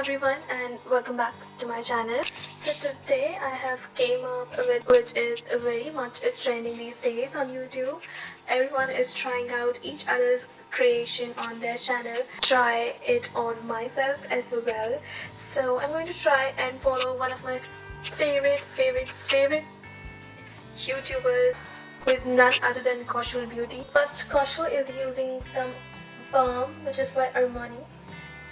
everyone and welcome back to my channel. So today I have came up with which is very much trending these days on YouTube. Everyone is trying out each other's creation on their channel. Try it on myself as well. So I'm going to try and follow one of my favorite YouTubers who is none other than KAUSHAL Beauty. First, KAUSHAL is using some balm which is by Armani.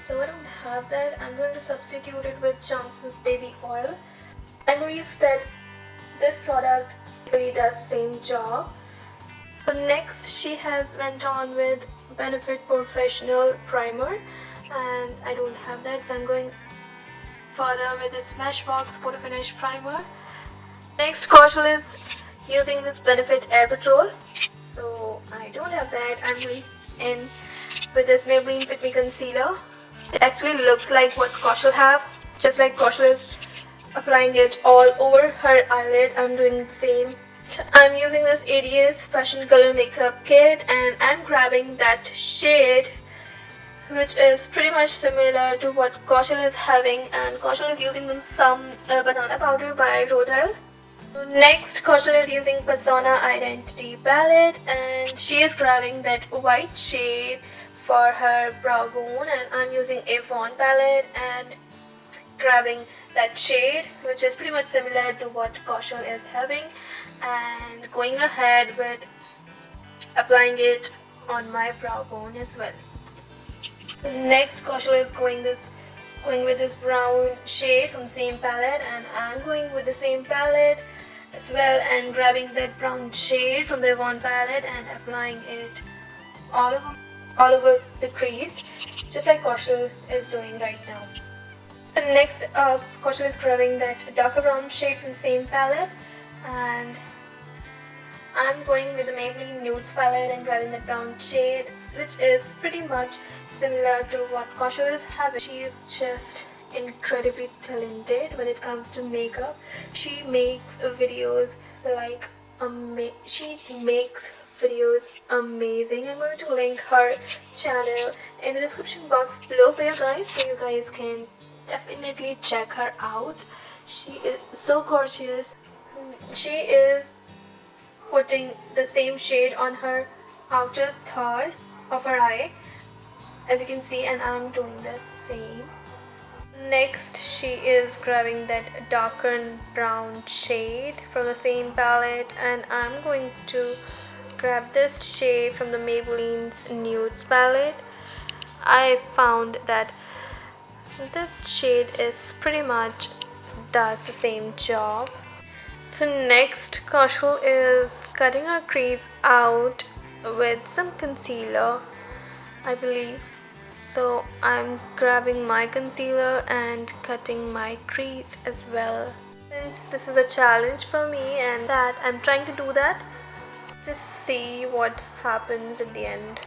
So I don't have that. I'm going to substitute it with Johnson's baby oil. I believe that this product really does the same job. So next she has went on with Benefit Professional Primer and I don't have that, so I'm going further with the Smashbox Photo Finish Primer. Next KAUSHAL is using this Benefit Air Patrol, so I don't have that. I'm going in with this Maybelline Fit Me Concealer. It actually looks like what KAUSHAL have, just like KAUSHAL is applying it all over her eyelid. I'm doing the same. I'm using this ADS Fashion Color Makeup Kit and I'm grabbing that shade which is pretty much similar to what KAUSHAL is having, and KAUSHAL is using some banana powder by Loreal. Next, KAUSHAL is using Persona Identity palette and she is grabbing that white shade for her brow bone, and I'm using Avon palette and grabbing that shade which is pretty much similar to what KAUSHAL is having and going ahead with applying it on my brow bone as well. So next KAUSHAL is going with this brown shade from the same palette, and I'm going with the same palette as well and grabbing that brown shade from the Avon palette and applying it all over the crease, just like KAUSHAL is doing right now. So next KAUSHAL is grabbing that darker brown shade from the same palette and I'm going with the Maybelline Nudes palette and grabbing that brown shade which is pretty much similar to what KAUSHAL is having. She is just incredibly talented when it comes to makeup. She makes videos like videos amazing. I'm going to link her channel in the description box below for you guys, so you guys can definitely check her out. She is so gorgeous. She is putting the same shade on her outer third of her eye, as you can see, and I'm doing the same. Next she is grabbing that darker brown shade from the same palette and I'm going to grab this shade from the Maybelline's Nudes palette. I found that this shade is pretty much does the same job. So next KAUSHAL is cutting her crease out with some concealer, I believe. So I'm grabbing my concealer and cutting my crease as well. Since this is a challenge for me and that I'm trying to do that, just see what happens at the end.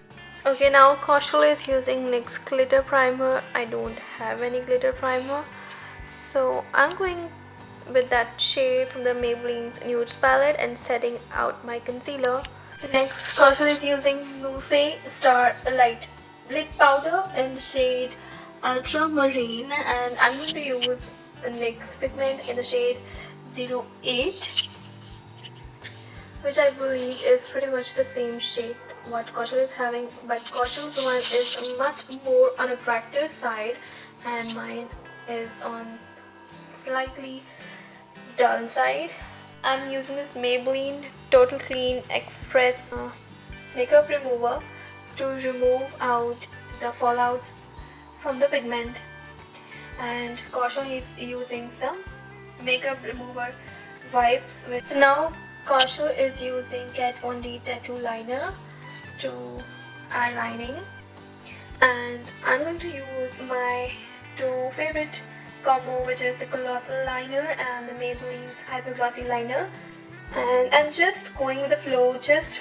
Okay, now KAUSHAL is using NYX glitter primer. I don't have any glitter primer, so I'm going with that shade from the Maybelline's Nudes palette and setting out my concealer. Next, KAUSHAL is using Morphe Starlight lip powder in the shade Ultramarine and I'm going to use a NYX pigment in the shade 08, which I believe is pretty much the same shade what KAUSHAL is having, but KAUSHAL's one is much more on a brighter side and mine is on slightly dull side. I'm using this Maybelline Total Clean Express makeup remover to remove out the fallouts from the pigment, and KAUSHAL is using some makeup remover wipes. So now KAUSHAL is using Kat Von D tattoo liner to eyelining, and I'm going to use my two favorite combo, which is the Colossal liner and the Maybelline's Hyper Glossy liner, and I'm just going with the flow, just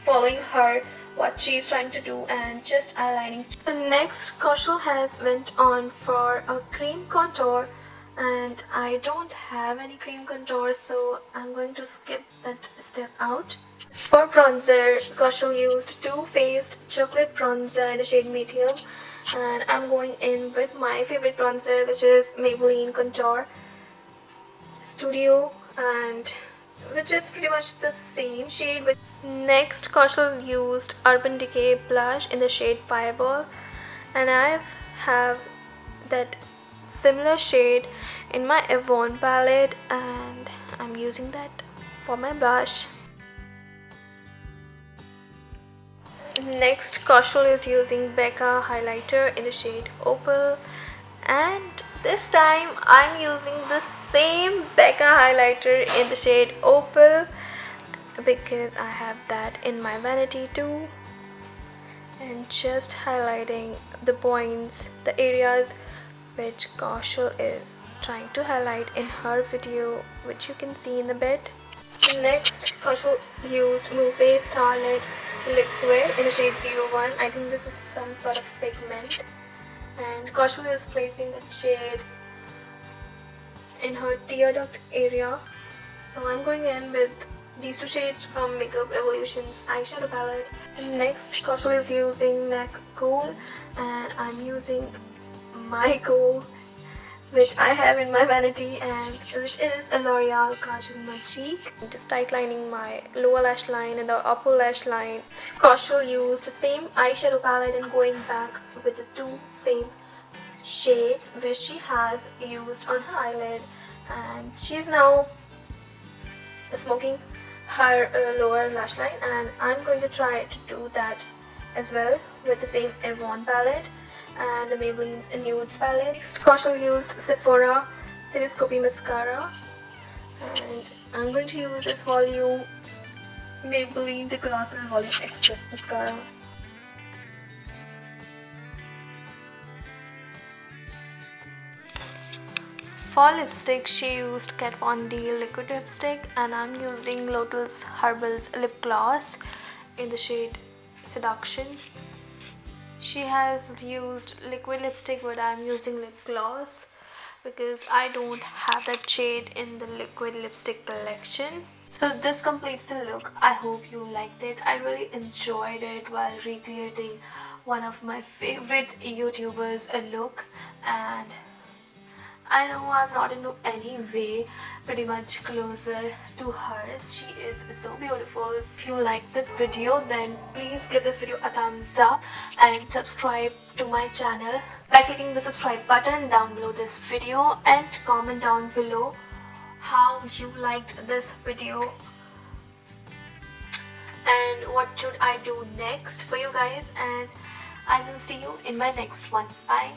following her what she's trying to do and just eyelining. So next KAUSHAL has went on for a cream contour and I don't have any cream contour, so I'm going to skip that step out. For bronzer, KAUSHAL used Too Faced Chocolate Bronzer in the shade Medium and I'm going in with my favorite bronzer, which is Maybelline Contour Studio, and which is pretty much the same shade. With next, Kaushal used Urban Decay blush in the shade Fireball, and I have that similar shade in my Avon palette, and I'm using that for my blush. Next, Kaushal is using Becca highlighter in the shade Opal, and this time I'm using the same Becca highlighter in the shade Opal because I have that in my vanity too, and just highlighting the points, the areas which Kaushal is trying to highlight in her video, which you can see in a bit. Next, Kaushal used Move Starlit Liquid in the shade 01. I think this is some sort of pigment, and Kaushal is placing the shade in her tear duct area. So I'm going in with these two shades from Makeup Revolution's eyeshadow palette. And next, Kaushal is using MAC Gold, and I'm using my gold, which I have in my vanity, and which is a L'Oreal Kajal Magique. I'm just tightlining my lower lash line and the upper lash line. Kaushal used the same eyeshadow palette and going back with the two same shades which she has used on her eyelid, and she's now smoking her lower lash line, and I'm going to try to do that as well with the same Avon palette and the Maybelline's Nudes palette. Next, Kaushal used Sephora Cinescopy mascara, and I'm going to use this volume Maybelline the Colossal Volume Express mascara. For lipstick, she used Kat Von D liquid lipstick, and I'm using Lotus Herbal's lip gloss in the shade Seduction. She has used liquid lipstick, but I'm using lip gloss because I don't have that shade in the liquid lipstick collection. So this completes the look. I hope you liked it. I really enjoyed it while recreating one of my favorite YouTubers' look, and I know I'm not in any way pretty much closer to hers. She is so beautiful. If you like this video, then please give this video a thumbs up and subscribe to my channel by clicking the subscribe button down below this video, and comment down below how you liked this video and what should I do next for you guys, and I will see you in my next one. Bye.